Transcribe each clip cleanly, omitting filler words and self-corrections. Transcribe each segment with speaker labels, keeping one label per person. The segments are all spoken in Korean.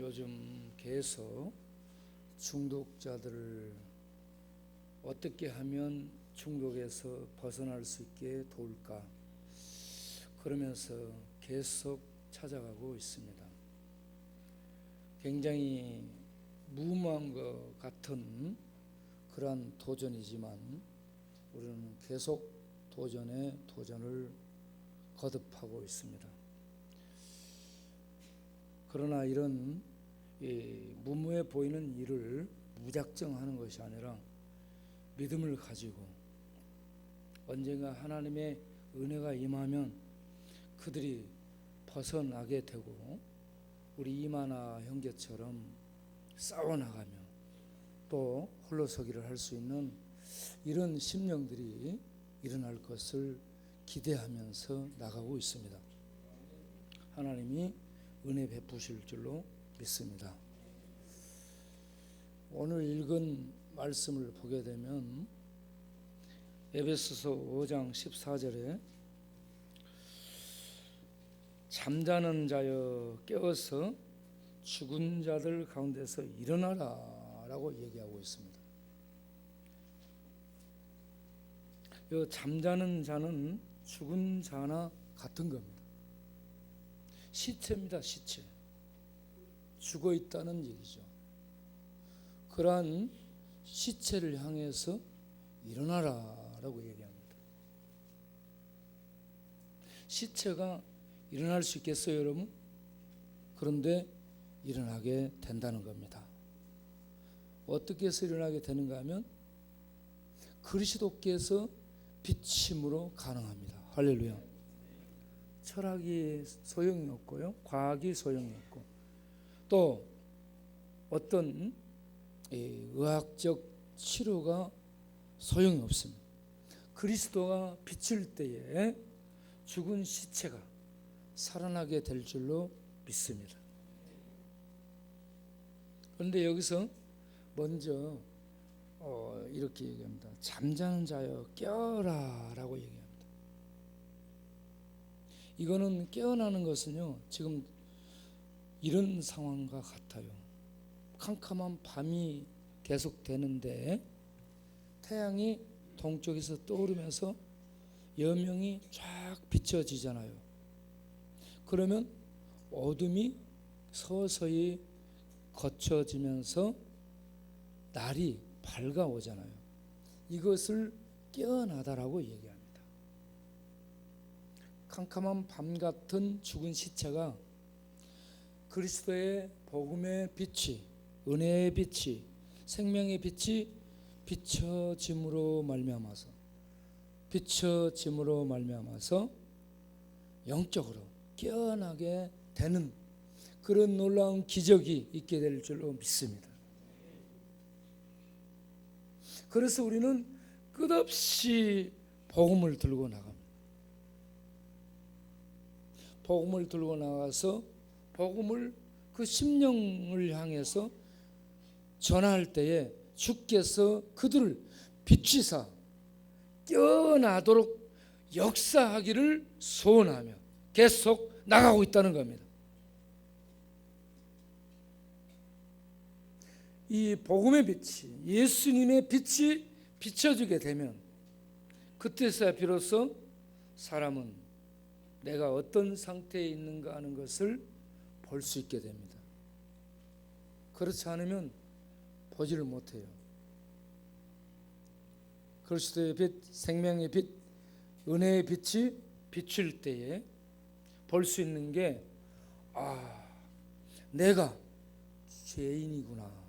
Speaker 1: 요즘 계속 중독자들을 어떻게 하면 중독에서 벗어날 수 있게 도울까 그러면서 계속 찾아가고 있습니다. 굉장히 무모한 것 같은 그러한 도전이지만 우리는 계속 도전에 도전을 거듭하고 있습니다. 그러나 이런 무모해 보이는 일을 무작정 하는 것이 아니라 믿음을 가지고 언젠가 하나님의 은혜가 임하면 그들이 벗어나게 되고 우리 이마나 형제처럼 싸워나가며 또 홀로서기를 할 수 있는 이런 심령들이 일어날 것을 기대하면서 나가고 있습니다. 하나님이 은혜 베푸실 줄로 믿습니다. 오늘 읽은 말씀을 보게 되면 에베소서 5장 14절에 잠자는 자여 깨어서 죽은 자들 가운데서 일어나라 라고 얘기하고 있습니다. 이 잠자는 자는 죽은 자나 같은 겁니다. 시체입니다. 시체. 죽어 있다는 얘기죠. 그러한 시체를 향해서 일어나라 라고 얘기합니다. 시체가 일어날 수 있겠어요, 여러분? 그런데 일어나게 된다는 겁니다. 어떻게 해서 일어나게 되는가 하면 그리스도께서 비침으로 가능합니다. 할렐루야. 철학이 소용이 없고요, 과학이 소용이 없고 또 어떤 의학적 치료가 소용이 없습니다. 그리스도가 비칠 때에 죽은 시체가 살아나게 될 줄로 믿습니다. 그런데 여기서 먼저 이렇게 얘기합니다. 잠자는 자여 깨어라 라고 얘기합니다. 이거는 깨어나는 것은요, 지금 이런 상황과 같아요. 캄캄한 밤이 계속되는데 태양이 동쪽에서 떠오르면서 여명이 쫙 비춰지잖아요. 그러면 어둠이 서서히 거쳐지면서 날이 밝아오잖아요. 이것을 깨어나다라고 얘기합니다. 캄캄한 밤 같은 죽은 시체가 그리스도의 복음의 빛이, 은혜의 빛이, 생명의 빛이 비춰짐으로 말미암아서 영적으로 깨어나게 되는 그런 놀라운 기적이 있게 될 줄로 믿습니다. 그래서 우리는 끝없이 복음을 들고 나갑니다. 복음을 들고 나가서 복음을 그 심령을 향해서 전할 때에 주께서 그들을 비추사 깨어나도록 역사하기를 소원하며 계속 나가고 있다는 겁니다. 이 복음의 빛이, 예수님의 빛이 비춰지게 되면 그때서야 비로소 사람은 내가 어떤 상태에 있는가 하는 것을 볼 수 있게 됩니다. 그렇지 않으면 보지를 못해요. 그리스도의 빛, 생명의 빛, 은혜의 빛이 비출 때에 볼 수 있는 게 내가 죄인이구나.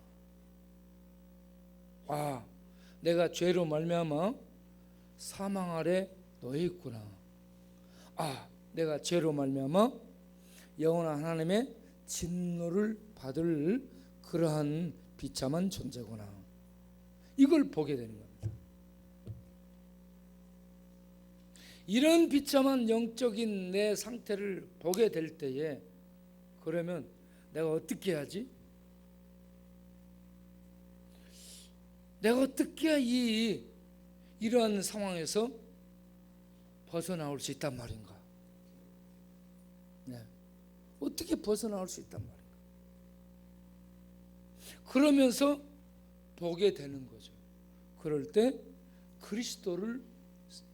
Speaker 1: 내가 죄로 말미암아 사망 아래 놓여 있구나. 내가 죄로 말미암아 영원한 하나님의 진노를 받을 그러한 비참한 존재구나. 이걸 보게 되는 겁니다. 이런 비참한 영적인 내 상태를 보게 될 때에 그러면 내가 어떻게 해야지? 내가 어떻게 이러한 상황에서 벗어나올 수 있단 말인가? 어떻게 벗어나올 수 있단 말인가? 그러면서 보게 되는 거죠. 그럴 때 그리스도를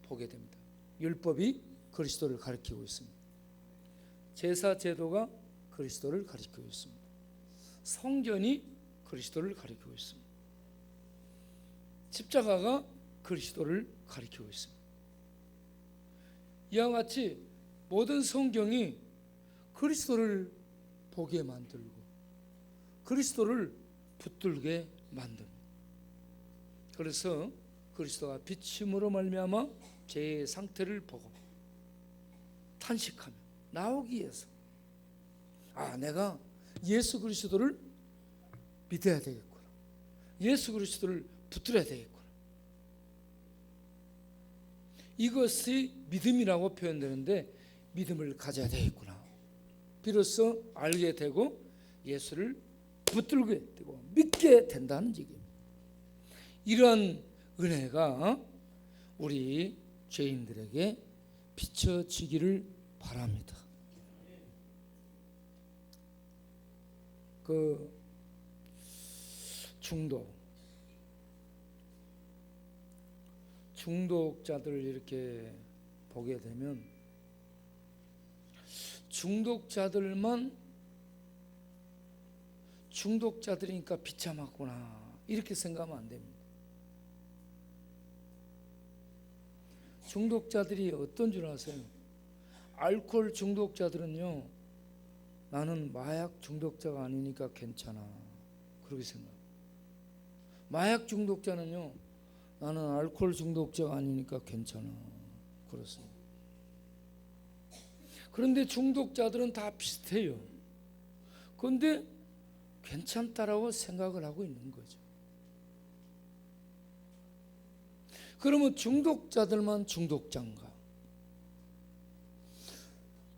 Speaker 1: 보게 됩니다. 율법이 그리스도를 가리키고 있습니다. 제사 제도가 그리스도를 가리키고 있습니다. 성전이 그리스도를 가리키고 있습니다. 십자가가 그리스도를 가리키고 있습니다. 이와 같이 모든 성경이 그리스도를 보게 만들고 그리스도를 붙들게 만듭니다. 그래서 그리스도가 빛임으로 말미암아 제 상태를 보고 탄식하며 나오기 위해서 내가 예수 그리스도를 믿어야 되겠구나. 예수 그리스도를 붙들어야 되겠구나. 이것이 믿음이라고 표현되는데 믿음을 가져야 되겠구나. 비로소 알게 되고 예수를 붙들게 되고 믿게 된다는 얘기입니다. 이러한 은혜가 우리 죄인들에게 비춰지기를 바랍니다. 그 중독자들을 이렇게 보게 되면 중독자들이니까 비참하구나 이렇게 생각하면 안 됩니다. 중독자들이 어떤 줄 아세요? 알코올 중독자들은요, 나는 마약 중독자가 아니니까 괜찮아 그렇게 생각합니다. 마약 중독자는요, 나는 알코올 중독자가 아니니까 괜찮아 그렇습니다. 그런데 중독자들은 다 비슷해요. 그런데 괜찮다라고 생각을 하고 있는 거죠. 그러면 중독자들만 중독자인가?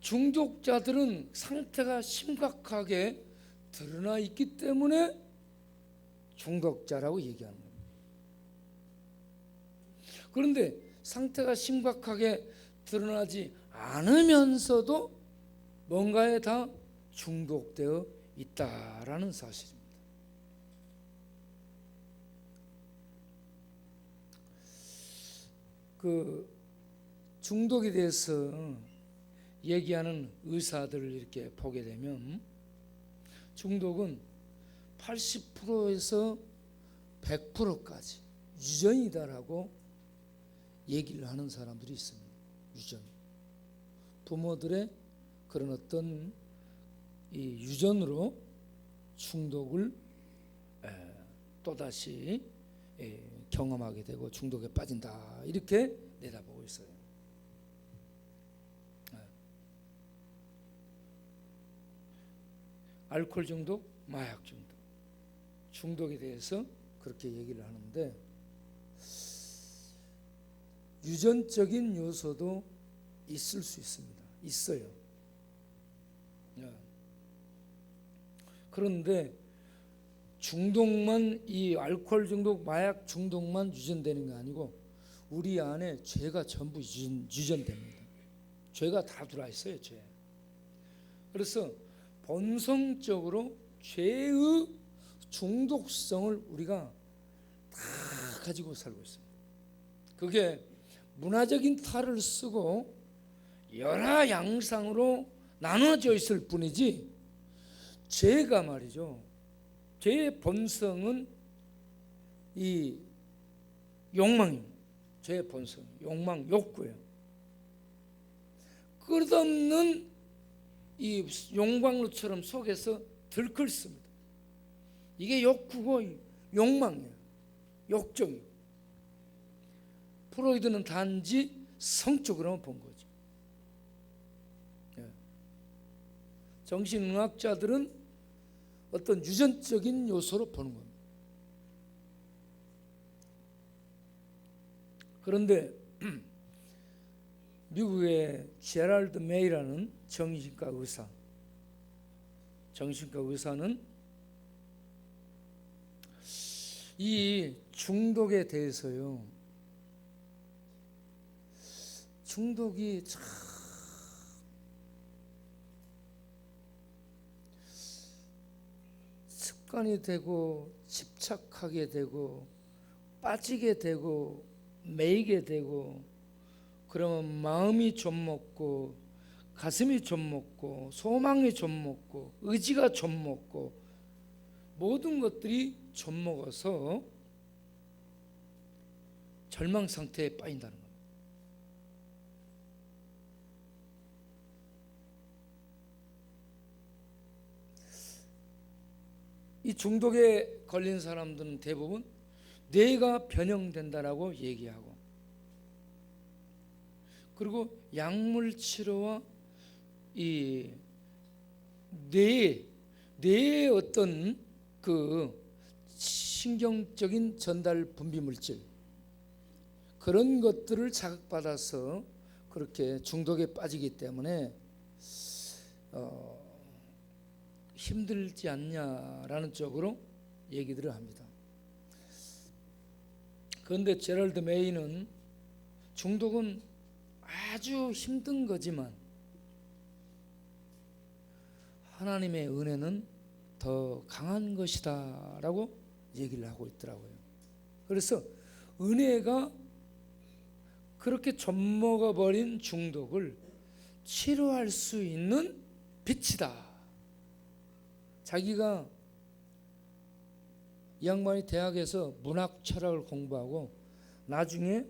Speaker 1: 중독자들은 상태가 심각하게 드러나 있기 때문에 중독자라고 얘기하는 겁니다. 그런데 상태가 심각하게 드러나지 않으면서도 뭔가에 다 중독되어 있다라는 사실입니다. 그 중독에 대해서 얘기하는 의사들을 이렇게 보게 되면 중독은 80%에서 100%까지 유전이다라고 얘기를 하는 사람들이 있습니다. 유전. 부모들의 그런 어떤 이 유전으로 중독을 또다시 경험하게 되고 중독에 빠진다 이렇게 내다보고 있어요. 알코올 중독, 마약 중독, 중독에 대해서 그렇게 얘기를 하는데 유전적인 요소도 있을 수 있습니다. 있어요. 그런데 중독만 이 알코올 중독, 마약 중독만 유전되는 게 아니고 우리 안에 죄가 전부 유전됩니다. 죄가 다 들어와 있어요. 죄. 그래서 본성적으로 죄의 중독성을 우리가 다 가지고 살고 있습니다. 그게 문화적인 탈을 쓰고 여러 양상으로 나눠져 있을 뿐이지 죄가 말이죠. 죄의 본성은 이 욕망입니다. 죄의 본성, 욕망, 욕구예요. 끝없는 이 용광로처럼 속에서 들끓습니다. 이게 욕구고 욕망이에요. 욕정이에요. 프로이드는 단지 성적으로만 본 거죠. 정신의학자들은 어떤 유전적인 요소로 보는 겁니다. 그런데 미국의 제랄드 메이라는 정신과 의사는 이 중독에 대해서요, 중독이 참 습관이 되고 집착하게 되고 빠지게 되고 매이게 되고, 그러면 마음이 좀먹고 가슴이 좀먹고 소망이 좀먹고 의지가 좀먹고 모든 것들이 좀먹어서 절망 상태에 빠진다는 겁니다. 이 중독에 걸린 사람들은 대부분 뇌가 변형된다라고 얘기하고, 그리고 약물 치료와 이 뇌의 어떤 그 신경적인 전달 분비 물질, 그런 것들을 자극받아서 그렇게 중독에 빠지기 때문에 힘들지 않냐라는 쪽으로 얘기들을 합니다. 그런데 제럴드 메이는 중독은 아주 힘든 거지만 하나님의 은혜는 더 강한 것이다 라고 얘기를 하고 있더라고요. 그래서 은혜가 그렇게 좀먹어버린 중독을 치료할 수 있는 빛이다. 자기가 이 양반이 대학에서 문학 철학을 공부하고 나중에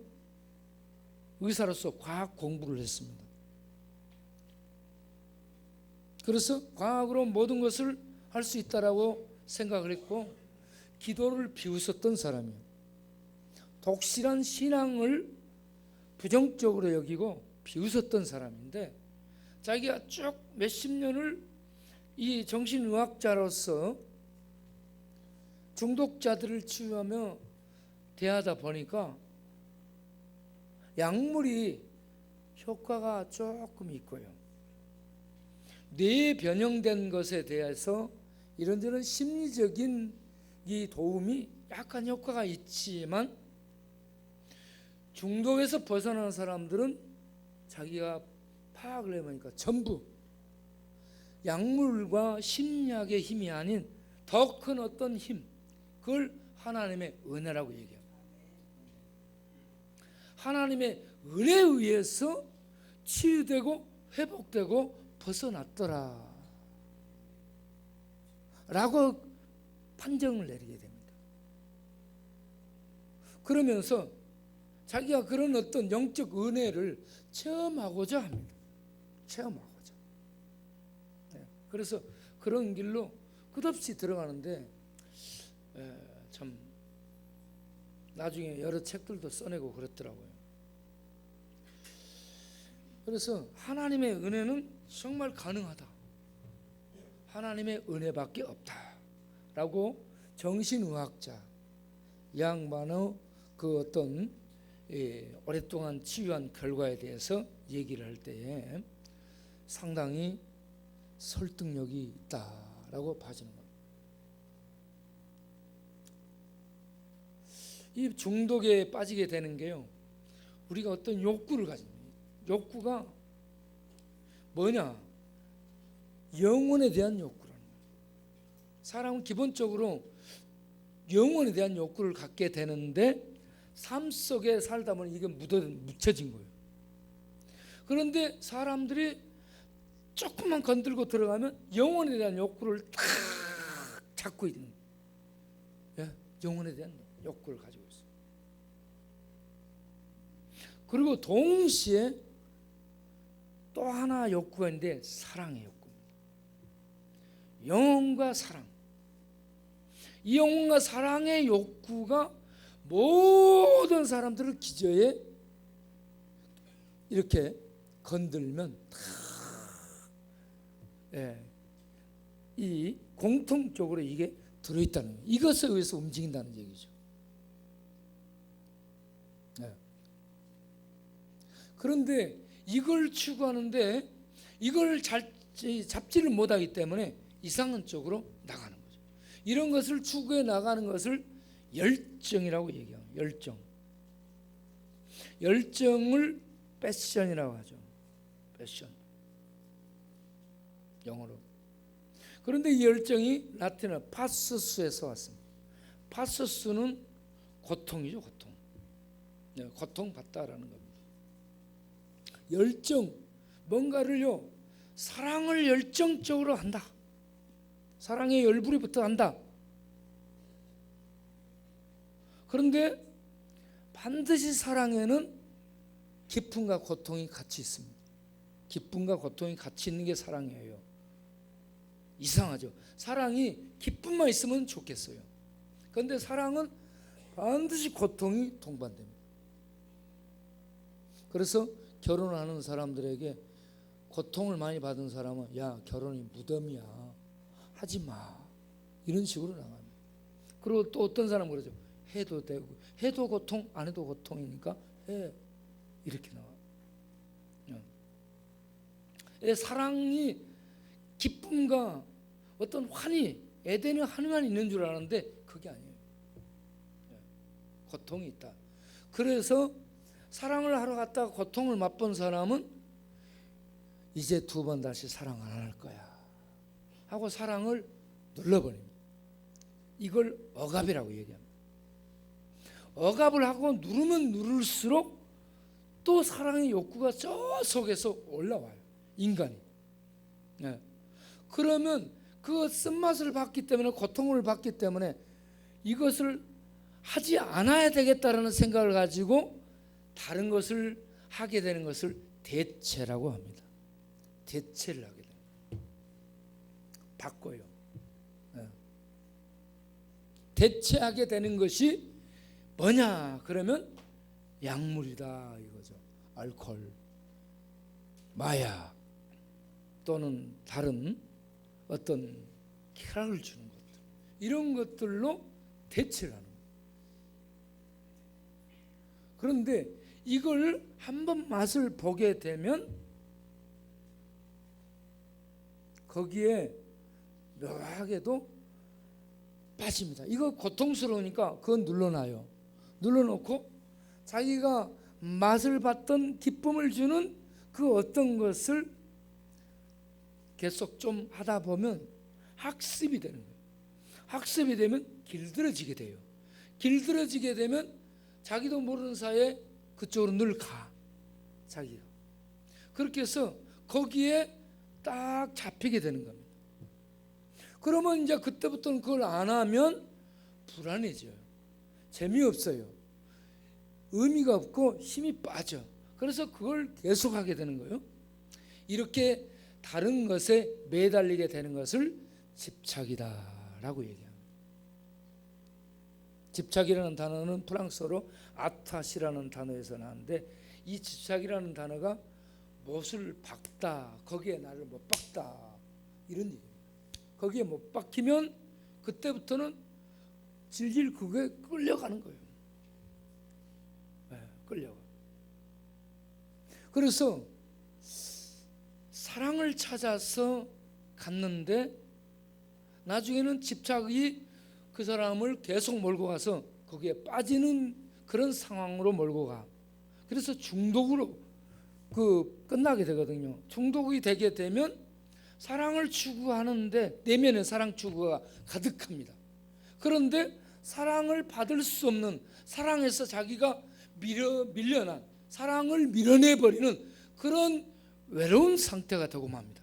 Speaker 1: 의사로서 과학 공부를 했습니다. 그래서 과학으로 모든 것을 할 수 있다라고 생각을 했고 기도를 비웃었던 사람이에요. 독실한 신앙을 부정적으로 여기고 비웃었던 사람인데, 자기가 쭉 몇십 년을 이 정신의학자로서 중독자들을 치유하며 대하다 보니까 약물이 효과가 조금 있고요, 뇌에 변형된 것에 대해서 이런저런 심리적인 이 도움이 약간 효과가 있지만, 중독에서 벗어나는 사람들은 자기가 파악을 해보니까 전부 약물과 심리학의 힘이 아닌 더 큰 어떤 힘, 그걸 하나님의 은혜라고 얘기합니다. 하나님의 은혜에 의해서 치유되고 회복되고 벗어났더라 라고 판정을 내리게 됩니다. 그러면서 자기가 그런 어떤 영적 은혜를 체험하고자 합니다. 체험하고자. 그래서 그런 길로 끝없이 들어가는데 참 나중에 여러 책들도 써내고 그랬더라고요. 그래서 하나님의 은혜는 정말 가능하다, 하나님의 은혜밖에 없다라고 정신의학자 양반의 그 어떤 오랫동안 치유한 결과에 대해서 얘기를 할 때에 상당히 설득력이 있다라고 봐지는 겁니다. 이 중독에 빠지게 되는 게요, 우리가 어떤 욕구를 가집니다. 욕구가 뭐냐? 영혼에 대한 욕구라는 거예요. 사람은 기본적으로 영혼에 대한 욕구를 갖게 되는데 삶 속에 살다 보니 이게 묻혀진 거예요. 그런데 사람들이 조금만 건들고 들어가면 영혼에 대한 욕구를 탁 잡고 있는, 영혼에 대한 욕구를 가지고 있어요. 그리고 동시에 또 하나 욕구가 있는데 사랑의 욕구입니다. 영혼과 사랑, 이 영혼과 사랑의 욕구가 모든 사람들을 기저에 이렇게 건들면 이 공통적으로 이게 들어있다는 거예요. 이것에 의해서 움직인다는 얘기죠. 그런데 이걸 추구하는데 이걸 잘 잡지를 못하기 때문에 이상한 쪽으로 나가는 거죠. 이런 것을 추구해 나가는 것을 열정이라고 얘기합니다. 열정. 열정을 패션이라고 하죠. 패션. 영어로. 그런데 이 열정이 라틴어 파서스에서 왔습니다. 파서스는 고통이죠, 고통. 네, 고통받다라는 겁니다. 열정, 뭔가를요, 사랑을 열정적으로 한다. 사랑의 열불이 붙어 한다. 그런데 반드시 사랑에는 기쁨과 고통이 같이 있습니다. 기쁨과 고통이 같이 있는 게 사랑이에요. 이상하죠. 사랑이 기쁨만 있으면 좋겠어요. 그런데 사랑은 반드시 고통이 동반됩니다. 그래서 결혼하는 사람들에게 고통을 많이 받은 사람은 야, 결혼이 무덤이야, 하지 마, 이런 식으로 나갑니다. 그리고 또 어떤 사람은 그러죠. 해도 되고, 해도 고통, 안 해도 고통이니까 해, 이렇게 나와요. 사랑이 기쁨과 어떤 환희, 에덴의 환희만 있는 줄 알았는데 그게 아니에요. 고통이 있다. 그래서 사랑을 하러 갔다가 고통을 맛본 사람은 이제 두 번 다시 사랑 안 할 거야 하고 사랑을 눌러버립니다. 이걸 억압이라고 얘기합니다. 억압을 하고 누르면 누를수록 또 사랑의 욕구가 저 속에서 올라와요. 인간이. 네. 그러면 그 쓴맛을 받기 때문에, 고통을 받기 때문에 이것을 하지 않아야 되겠다라는 생각을 가지고 다른 것을 하게 되는 것을 대체라고 합니다. 대체를 하게 돼요. 바꿔요. 네. 대체하게 되는 것이 뭐냐? 그러면 약물이다 이거죠. 알코올, 마약 또는 다른 어떤 쾌락을 주는 것들, 이런 것들로 대체를 하는 거예요. 그런데 이걸 한번 맛을 보게 되면 거기에 묘하게도 빠집니다. 이거 고통스러우니까 그건 눌러놔요. 눌러놓고 자기가 맛을 봤던 기쁨을 주는 그 어떤 것을 계속 좀 하다 보면 학습이 되는 거예요. 학습이 되면 길들어지게 돼요. 길들어지게 되면 자기도 모르는 사이에 그쪽으로 늘 가. 자기가. 그렇게 해서 거기에 딱 잡히게 되는 겁니다. 그러면 이제 그때부터는 그걸 안 하면 불안해져요. 재미없어요. 의미가 없고 힘이 빠져. 그래서 그걸 계속하게 되는 거예요. 이렇게 다른 것에 매달리게 되는 것을 집착이다라고 얘기합니다. 집착이라는 단어는 프랑스어로 아타시라는 단어에서 나왔는데, 이 집착이라는 단어가 못을 박다, 거기에 나를 못 박다, 이런 얘기입니다. 거기에 못 박히면 그때부터는 질질 그게 끌려가는 거예요. 네, 끌려가. 그래서 사랑을 찾아서 갔는데 나중에는 집착이 그 사람을 계속 몰고 가서 거기에 빠지는 그런 상황으로 몰고 가. 그래서 중독으로 끝나게 되거든요. 중독이 되게 되면 사랑을 추구하는데 내면에 사랑 추구가 가득합니다. 그런데 사랑을 받을 수 없는, 사랑에서 자기가 밀려난, 사랑을 밀어내버리는 그런 외로운 상태가 되고 맙니다.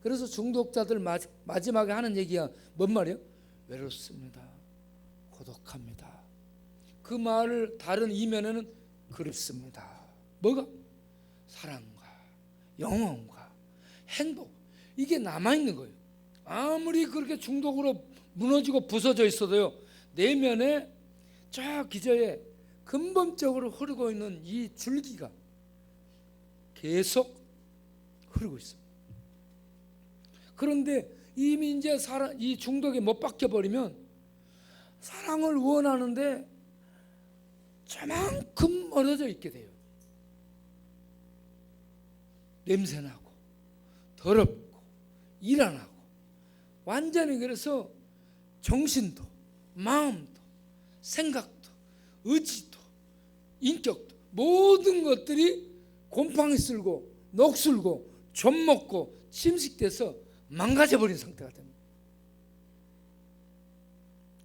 Speaker 1: 그래서 중독자들 마지막에 하는 얘기가 뭔 말이에요? 외롭습니다. 고독합니다. 그 말을 다른 이면에는 그립습니다. 뭐가? 사랑과 영혼과 행복, 이게 남아있는 거예요. 아무리 그렇게 중독으로 무너지고 부서져 있어도요, 내면에 저 기저에 근본적으로 흐르고 있는 이 줄기가 계속 흐르고 있습니다. 그런데 이미 이제 이 중독에 못 박혀버리면 사랑을 원하는데 저만큼 멀어져 있게 돼요. 냄새나고 더럽고 일 안 하고, 완전히 그래서 정신도 마음도 생각도 의지도 인격도 모든 것들이 곰팡이 쓸고 녹슬고 좀 먹고 침식돼서 망가져버린 상태가 됩니다.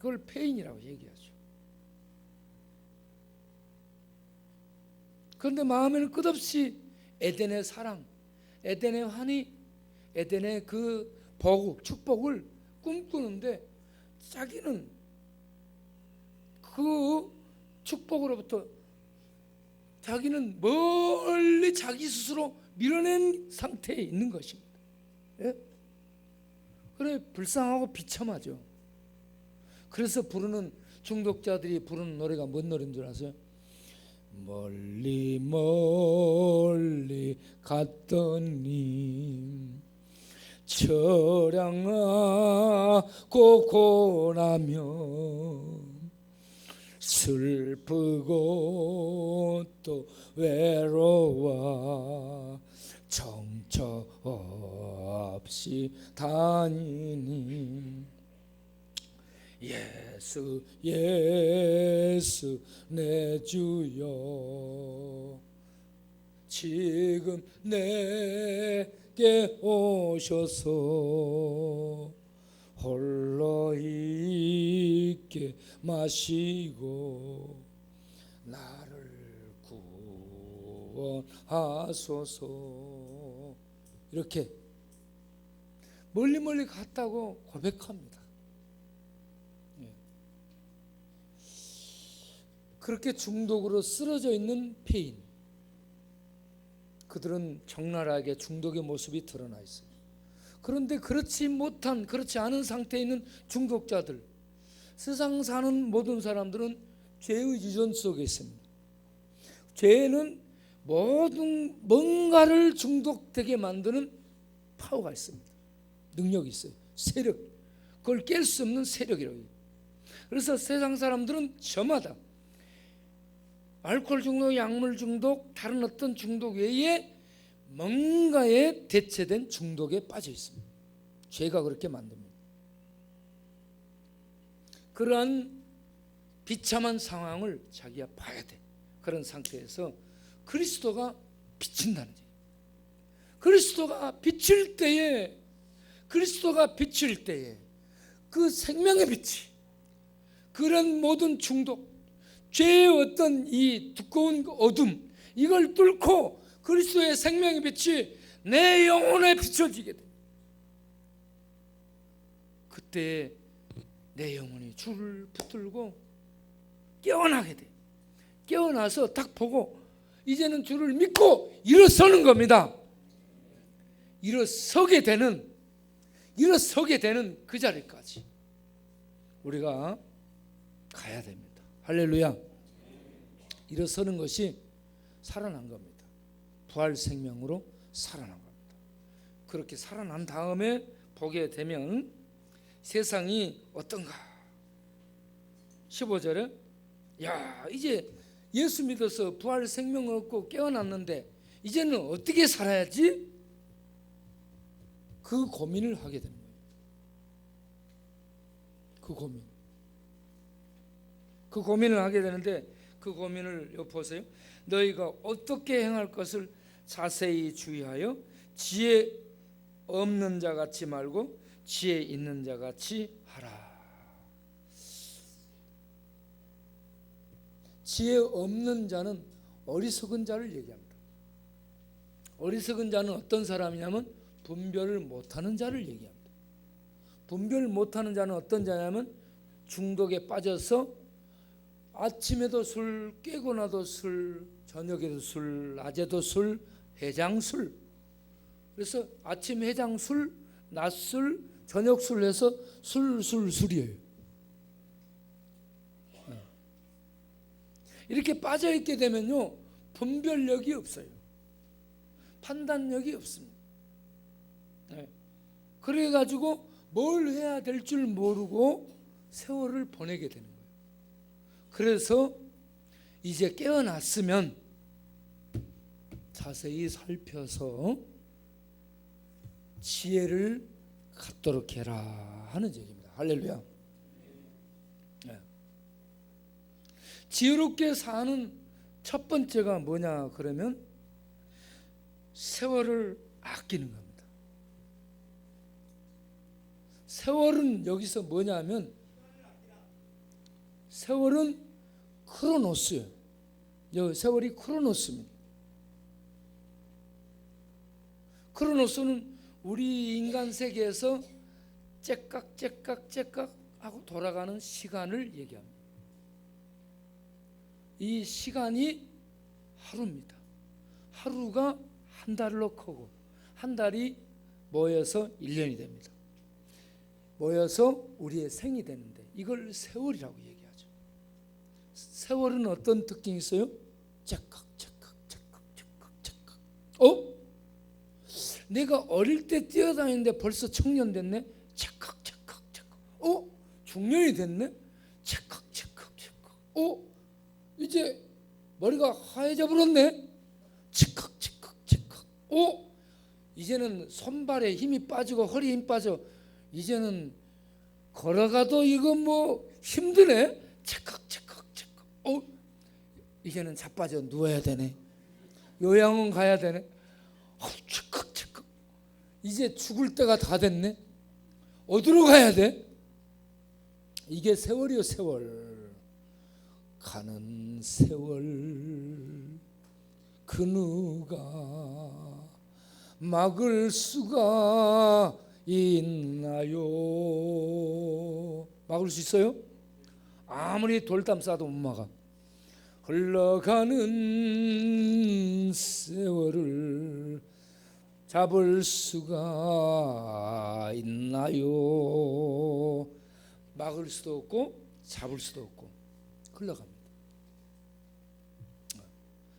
Speaker 1: 그걸 페인이라고 얘기하죠. 그런데 마음에는 끝없이 에덴의 사랑, 에덴의 환희, 에덴의 그 보국, 축복을 꿈꾸는데 자기는 그 축복으로부터 자기는 멀리 자기 스스로 밀어낸 상태에 있는 것입니다. 예? 그래 불쌍하고 비참하죠. 그래서 부르는 중독자들이 부르는 노래가 뭔 노래인 줄 아세요? 멀리 멀리 갔더니 처량하고 고나며 슬프고 또 외로워 정처 없이 다니니 예수 예수 내 주여 지금 내게 오셔서 홀로 있게 마시고 나를 구원하소서. 이렇게 멀리 멀리 갔다고 고백합니다. 그렇게 중독으로 쓰러져 있는 폐인, 그들은 적나라하게 중독의 모습이 드러나 있어요. 그런데 그렇지 않은 상태에 있는 중독자들, 세상 사는 모든 사람들은 죄의 유전 속에 있습니다. 죄는 모든 뭔가를 중독되게 만드는 파워가 있습니다. 능력이 있어요. 세력, 그걸 깰 수 없는 세력이라고 해요. 그래서 세상 사람들은 저마다 알코올 중독, 약물 중독, 다른 어떤 중독 외에 뭔가에 대체된 중독에 빠져 있습니다. 죄가 그렇게 만듭니다. 그러한 비참한 상황을 자기가 봐야 돼. 그런 상태에서 그리스도가 비친다는 얘기예요. 그리스도가 비칠 때에 그 생명의 빛이 그런 모든 중독, 죄의 어떤 이 두꺼운 어둠, 이걸 뚫고 그리스도의 생명의 빛이 내 영혼에 비춰지게 돼. 그때 내 영혼이 주를 붙들고 깨어나게 돼. 깨어나서 딱 보고 이제는 주를 믿고 일어서는 겁니다. 일어서게 되는 그 자리까지 우리가 가야 됩니다. 할렐루야. 일어서는 것이 살아난 겁니다. 부활 생명으로 살아난 겁니다. 그렇게 살아난 다음에 보게 되면 세상이 어떤가? 15절에 야, 이제 예수 믿어서 부활 생명을 얻고 깨어났는데 이제는 어떻게 살아야지? 그 고민을 하게 되는 거예요. 그 고민을 하게 되는데 그 고민을 보세요. 너희가 어떻게 행할 것을 자세히 주의하여 지혜 없는 자 같이 말고 지혜 있는 자 같이 하라. 지혜 없는 자는 어리석은 자를 얘기합니다. 어리석은 자는 어떤 사람이냐면 분별을 못하는 자를 얘기합니다. 분별 못하는 자는 어떤 자냐면 중독에 빠져서 아침에도 술, 깨고 나도 술, 저녁에도 술, 낮에도 술, 해장술. 그래서 아침 해장술, 낮술, 저녁술 해서 술이에요. 이렇게 빠져있게 되면요, 분별력이 없어요. 판단력이 없습니다. 그래가지고 뭘 해야 될 줄 모르고 세월을 보내게 되는 거예요. 그래서 이제 깨어났으면 자세히 살펴서 지혜를 갖도록 해라 하는 얘기입니다. 할렐루야. 지혜롭게 사는 첫 번째가 뭐냐 그러면 세월을 아끼는 겁니다. 세월은 여기서 뭐냐면 세월은 크로노스예요. 세월이 크로노스입니다. 크로노스는 우리 인간 세계에서 째깍 하고 돌아가는 시간을 얘기합니다. 이 시간이 하루입니다. 하루가 한 달로 크고 한 달이 모여서 1년이 됩니다. 모여서 우리의 생이 되는데 이걸 세월이라고 얘기하죠. 세월은 어떤 특징이 있어요? 째깍. 내가 어릴 때 뛰어다니는데 벌써 청년 됐네? 째깍. 중년이 됐네? 째깍. 이제 머리가 하얘져 버렸네? 째깍. 이제는 손발에 힘이 빠지고 허리에 힘 빠져. 이제는 걸어가도 이거 뭐 힘드네? 째깍. 이제는 자빠져 누워야 되네. 요양원 가야 되네. 째깍. 이제 죽을 때가 다 됐네. 어디로 가야 돼? 이게 세월이요, 세월. 가는 세월 그 누가 막을 수가 있나요? 막을 수 있어요? 아무리 돌담 싸도 못 막아. 흘러가는 세월을 잡을 수가 있나요? 막을 수도 없고 잡을 수도 없고 흘러갑니다.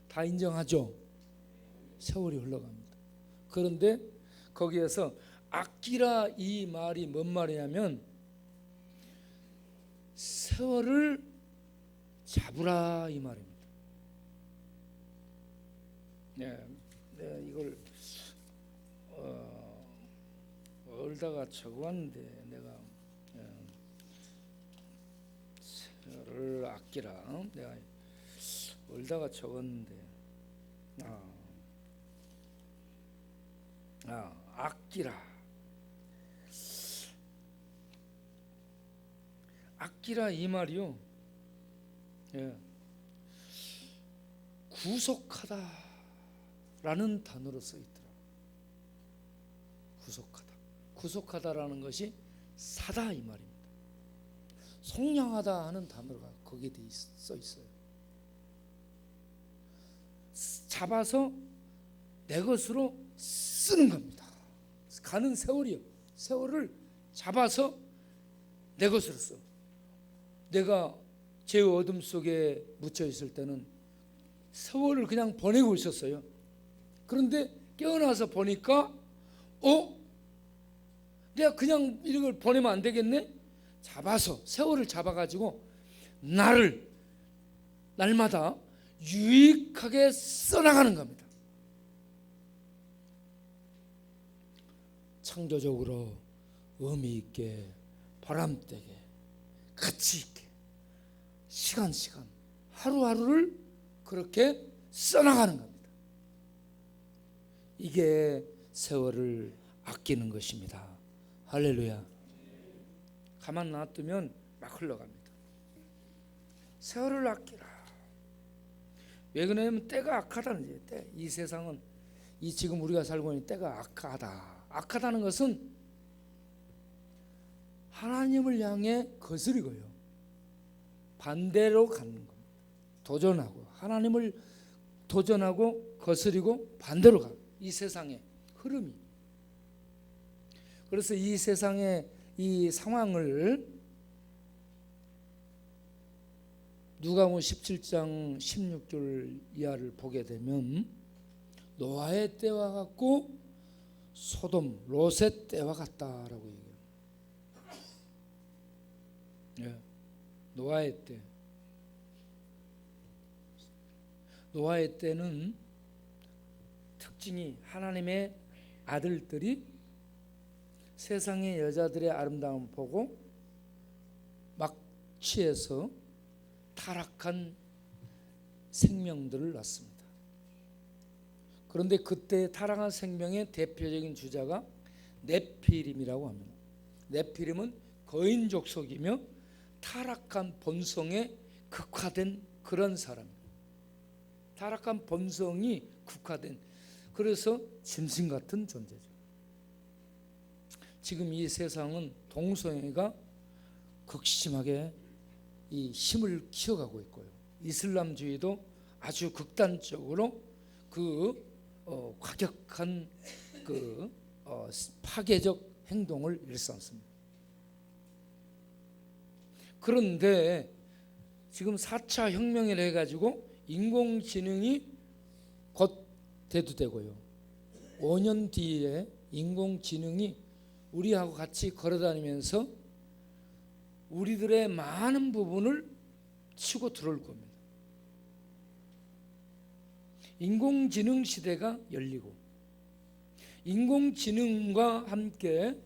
Speaker 1: 다 인정하죠? 세월이 흘러갑니다. 그런데 거기에서 아끼라 이 말이 뭔 말이냐면 세월을 잡으라 이 말입니다. 내가 이걸 얼다가 적어왔는데 내가 세월을 아끼라 내가 얼다가 적었는데 아끼라 이 말이요. 구속하다라는 단어로 써 있더라. 구속하다라는 것이 사다 이 말입니다. 속량하다 하는 단어가 거기에 써 있어요. 잡아서 내 것으로 쓰는 겁니다. 가는 세월이요. 세월을 잡아서 내 것으로 써. 내가 제 어둠 속에 묻혀 있을 때는 세월을 그냥 보내고 있었어요. 그런데 깨어나서 보니까 내가 그냥 이걸 보내면 안 되겠네? 잡아서 세월을 잡아가지고 날마다 유익하게 써나가는 겁니다. 창조적으로 의미 있게 보람되게 가치 있게 시간 하루하루를 그렇게 써나가는 겁니다. 이게 세월을 아끼는 것입니다. 할렐루야. 가만 놔두면 막 흘러갑니다. 세월을 아끼라. 왜 그러냐면 때가 악하다는 거예요. 이 세상은 이 지금 우리가 살고 있는 때가 악하다. 악하다는 것은 하나님을 향해 거스르고요. 반대로 가는 겁니다. 도전하고 하나님을 도전하고 거스리고 반대로 가는 이 세상의 흐름이. 그래서 이 세상의 이 상황을 누가복음 17장 16절 이하를 보게 되면 노아의 때와 같고 소돔 롯의 때와 같다라고 얘기해요. 노아의 때. 노아의 때는 특징이 하나님의 아들들이 세상의 여자들의 아름다움을 보고 막 취해서 타락한 생명들을 낳습니다. 그런데 그때 타락한 생명의 대표적인 주자가 네피림이라고 합니다. 네피림은 거인 족속이며 타락한 본성에 극화된 그런 사람, 타락한 본성이 극화된, 그래서 짐승 같은 존재죠. 지금 이 세상은 동성애가 극심하게 이 힘을 키워가고 있고요. 이슬람주의도 아주 극단적으로 과격한 파괴적 행동을 일삼습니다. 그런데 지금 4차 혁명을 해가지고 인공지능이 곧 대두되고요. 5년 뒤에 인공지능이 우리하고 같이 걸어다니면서 우리들의 많은 부분을 치고 들어올 겁니다. 인공지능 시대가 열리고 인공지능과 함께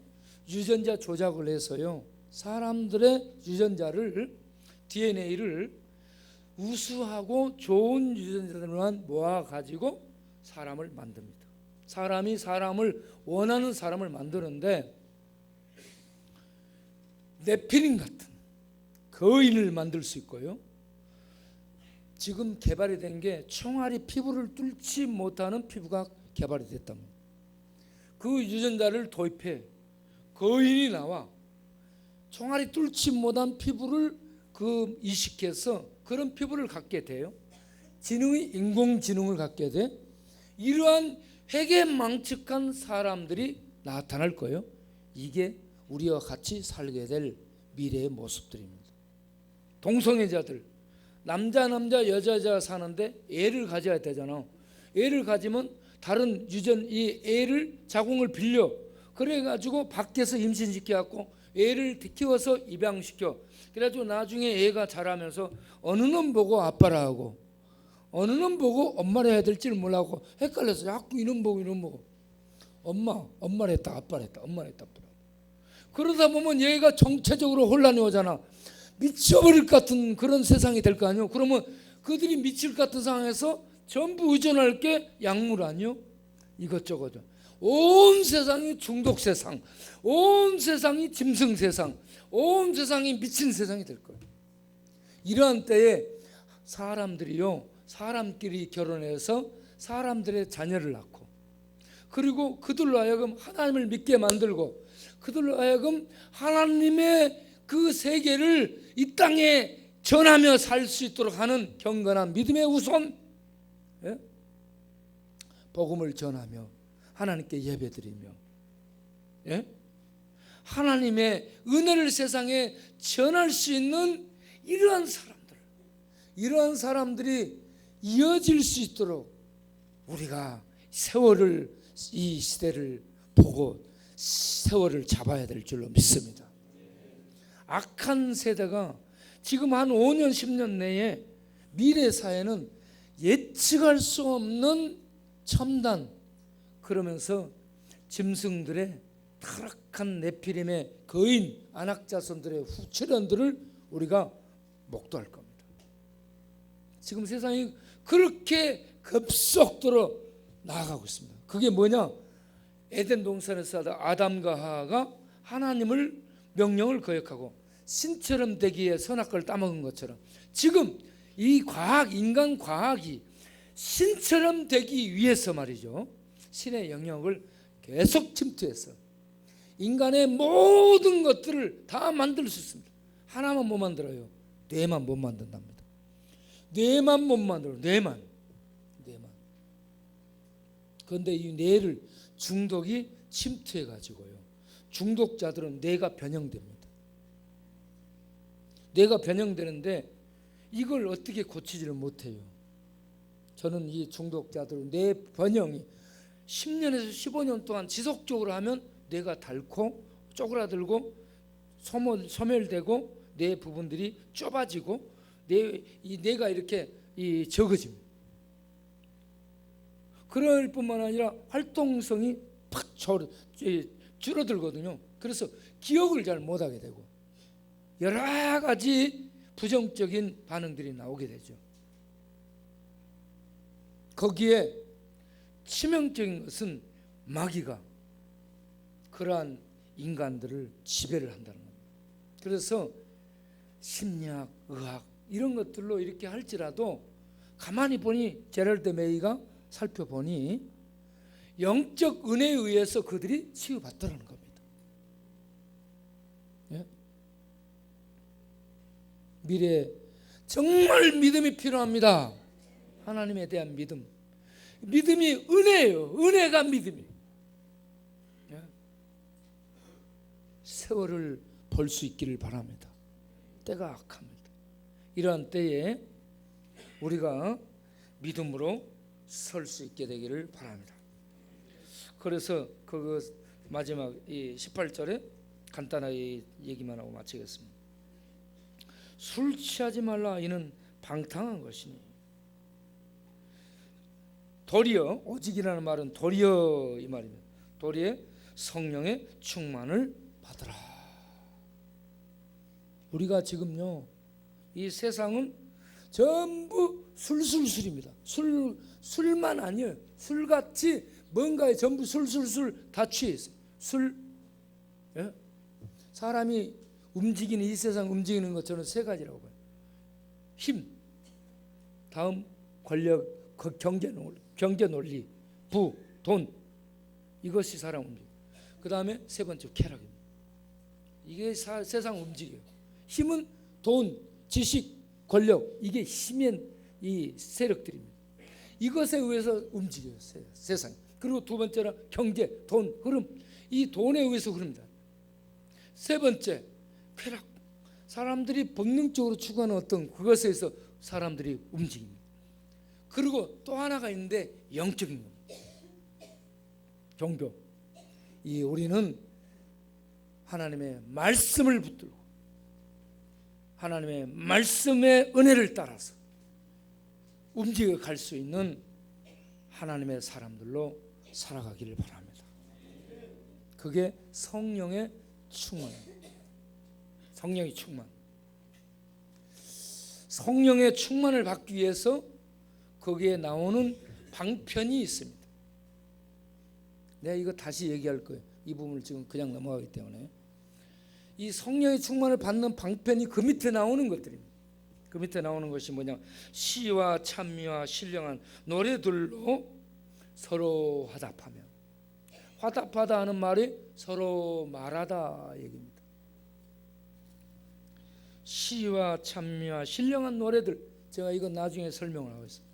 Speaker 1: 유전자 조작을 해서요, 사람들의 유전자를, DNA를 우수하고 좋은 유전자들만 모아가지고 사람을 만듭니다. 사람이 사람을 원하는 사람을 만드는데 네피림 같은 거인을 만들 수 있고요. 지금 개발이 된 게 총알이 피부를 뚫지 못하는 피부가 개발이 됐답니다. 그 유전자를 도입해 거인이 나와 총알이 뚫지 못한 피부를 이식해서 그런 피부를 갖게 돼요. 지능이 인공지능을 갖게 돼. 이러한 회계망측한 사람들이 나타날 거예요. 이게 우리와 같이 살게 될 미래의 모습들입니다. 동성애자들, 남자 여자 사는데 애를 가져야 되잖아. 애를 가지면 다른 이 애를 자궁을 빌려, 그래가지고 밖에서 임신시켜갖고 애를 키워서 입양시켜. 그래가지고 나중에 애가 자라면서 어느 놈 보고 아빠라 하고 어느 놈 보고 엄마라 해야 될지를 몰라고 헷갈려서 자꾸 이놈 보고 엄마라 했다 아빠라 했다 엄마라 했다 아빠라. 그러다 보면 얘가 정체적으로 혼란이 오잖아. 미쳐버릴 것 같은 그런 세상이 될 거 아니에요. 그러면 그들이 미칠 것 같은 상황에서 전부 의존할 게 약물 아니요? 이것저것. 온 세상이 중독 세상, 온 세상이 짐승 세상, 온 세상이 미친 세상이 될 거예요. 이러한 때에 사람끼리 결혼해서 사람들의 자녀를 낳고, 그리고 그들로 하여금 하나님을 믿게 만들고, 그들로 하여금 하나님의 그 세계를 이 땅에 전하며 살 수 있도록 하는 경건한 믿음의 우선, 복음을 전하며 하나님께 예배드리며, 하나님의 은혜를 세상에 전할 수 있는 이러한 사람들이 이어질 수 있도록 우리가 이 시대를 보고 세월을 잡아야 될 줄로 믿습니다. 악한 세대가 지금 한 5년 10년 내에 미래 사회는 예측할 수 없는 첨단, 그러면서 짐승들의 타락한 네피림의 거인 안악자손들의 후출현들을 우리가 목도할 겁니다. 지금 세상이 그렇게 급속도로 나아가고 있습니다. 그게 뭐냐? 에덴 동산에서 아담과 하와가 하나님을 명령을 거역하고 신처럼 되기에 선악과를 따먹은 것처럼, 지금 이 인간 과학이 신처럼 되기 위해서 말이죠, 신의 영역을 계속 침투해서 인간의 모든 것들을 다 만들 수 있습니다. 하나만 못 만들어요. 뇌만 못 만든답니다. 뇌만 못 만들어요. 뇌만. 그런데 이 뇌를 중독이 침투해 가지고요, 중독자들은 뇌가 변형됩니다. 뇌가 변형되는데 이걸 어떻게 고치지를 못해요. 저는 이 중독자들은 뇌 변형이 10년에서 15년 동안 지속적으로 하면 뇌가 닳고 쪼그라들고 소멸되고 뇌 부분들이 좁아지고 이 뇌가 이렇게 적어집니다. 그럴 뿐만 아니라 활동성이 팍 줄어들거든요. 그래서 기억을 잘 못하게 되고 여러 가지 부정적인 반응들이 나오게 되죠. 거기에 치명적인 것은 마귀가 그러한 인간들을 지배를 한다는 겁니다. 그래서 심리학, 의학 이런 것들로 이렇게 할지라도 가만히 보니 제럴드 메이가 살펴보니 영적 은혜에 의해서 그들이 치유받더라는 겁니다. 예? 미래에 정말 믿음이 필요합니다. 하나님에 대한 믿음. 믿음이 은혜예요. 은혜가 믿음이에요. 예? 세월을 볼 수 있기를 바랍니다. 때가 악합니다. 이러한 때에 우리가 믿음으로 설 수 있게 되기를 바랍니다. 그래서 그 마지막 이 18절에 간단하게 얘기만 하고 마치겠습니다. 술 취하지 말라. 이는 방탕한 것이니. 도리어, 오직이라는 말은 도리어 이 말입니다. 도리어 성령의 충만을 받으라. 우리가 지금요, 이 세상은 전부 술술술입니다. 술만 아니에요. 술같이 뭔가에 전부 술술술 다 취해 있어요. 술, 예? 사람이 움직이는, 이 세상 움직이는 것 저는 세 가지라고 봐요. 힘, 다음 권력, 경제 논리, 부, 돈, 이것이 사람 움직여요. 그 다음에 세 번째 쾌락입니다. 이게 세상 움직여요. 힘은 돈, 지식, 권력, 이게 힘의 이 세력들입니다. 이것에 의해서 움직여요, 세상. 그리고 두 번째는 경제, 돈, 흐름. 이 돈에 의해서 흐릅니다. 세 번째 쾌락. 사람들이 본능적으로 추구하는 어떤 그것에 의해서 사람들이 움직입니다. 그리고 또 하나가 있는데 영적인 겁니다. 종교. 우리는 하나님의 말씀을 붙들고 하나님의 말씀의 은혜를 따라서 움직여 갈 수 있는 하나님의 사람들로 살아가기를 바랍니다. 그게 성령의 충만입니다. 성령의 충만. 성령의 충만을 받기 위해서 거기에 나오는 방편이 있습니다. 내가 이거 다시 얘기할 거예요. 이 부분을 지금 그냥 넘어가기 때문에. 이 성령의 충만을 받는 방편이 그 밑에 나오는 것들입니다. 그 밑에 나오는 것이 뭐냐? 시와 찬미와 신령한 노래들로 서로 화답하며. 화답하다 하는 말이 서로 말하다 얘기입니다. 시와 찬미와 신령한 노래들, 제가 이건 나중에 설명을 하고 있습니다.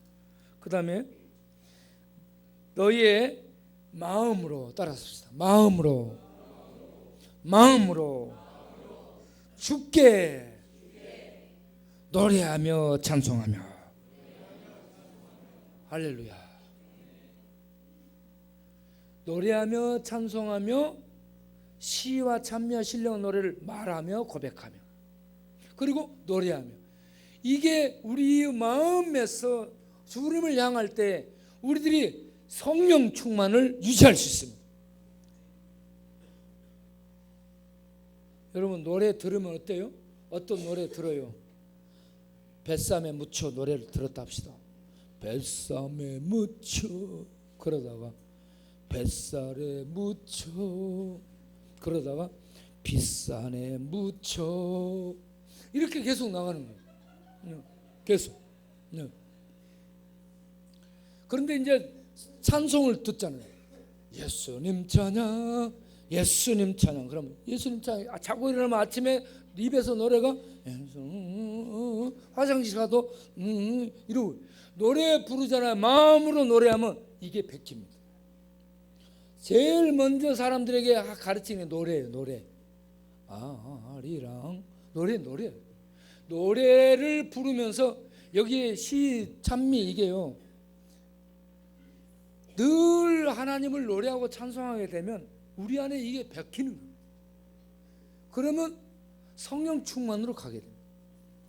Speaker 1: 그 다음에 너희의 마음으로 따라섭시다. 마음으로 주께 노래하며 찬송하며. 할렐루야. 노래하며 찬송하며 시와 찬미와 신령한 노래를 말하며 고백하며, 그리고 노래하며. 이게 우리 마음에서 주님을 향할 때 우리들이 성령 충만을 유지할 수 있습니다. 여러분 노래 들으면 어때요? 어떤 노래 들어요? 뱃삼에 묻혀 노래를 들었다 합시다. 뱃삼에 묻혀, 그러다가 뱃살에 묻혀, 그러다가 빗산에 묻혀, 이렇게 계속 나가는 거예요. 계속. 그런데 이제 찬송을 듣잖아요. 예수님 찬양, 예수님 찬양. 그러면 예수님 찬양, 자고 일어나면 아침에 입에서 노래가 화장실 가도 이러고 노래 부르잖아요. 마음으로 노래하면 이게 백입니다. 제일 먼저 사람들에게 가르치는 노래예요. 노래. 아리랑 노래를 부르면서 여기에 시 찬미 이게요. 늘 하나님을 노래하고 찬송하게 되면 우리 안에 이게 박히는 거예요. 그러면 성령 충만으로 가게 됩니다.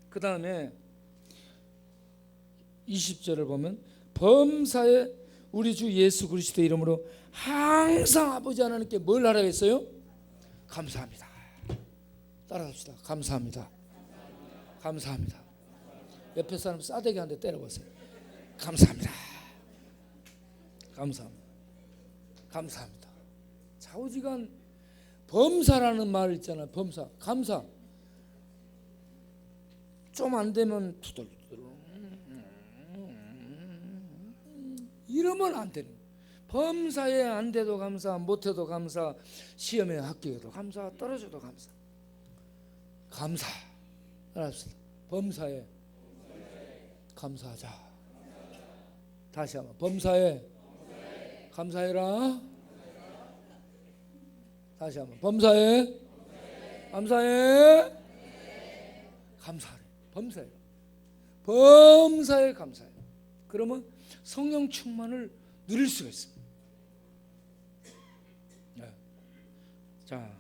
Speaker 1: 그 다음에 20절을 보면 범사에 우리 주 예수 그리스도 이름으로 항상 아버지 하나님께 뭘 하라고 했어요? 감사합니다. 따라합시다. 감사합니다. 감사합니다. 옆에 사람 싸대기 한 대 때려보세요. 감사합니다. 감사합니다. 감사합니다. 좌우지간 범사라는 말 있잖아요. 범사, 감사. 좀 안 되면 투덜투덜 이러면 안 되는 거예요. 범사에 안 돼도 감사, 못해도 감사, 시험에 합격해도 감사, 떨어져도 감사. 감사. 알았습니다. 범사에 감사하자. 다시 한번 범사에 감사해라. 다시 한번 범사에 감사해. 감사해. 범사에. 범사에 감사해. 그러면 성령 충만을 누릴 수가 있습니다. 네. 자,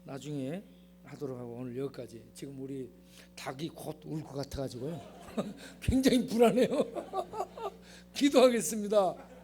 Speaker 1: 나중에 하도록 하고 오늘 여기까지. 지금 우리 닭이 곧 울 것 같아가지고요. 굉장히 불안해요. 기도하겠습니다.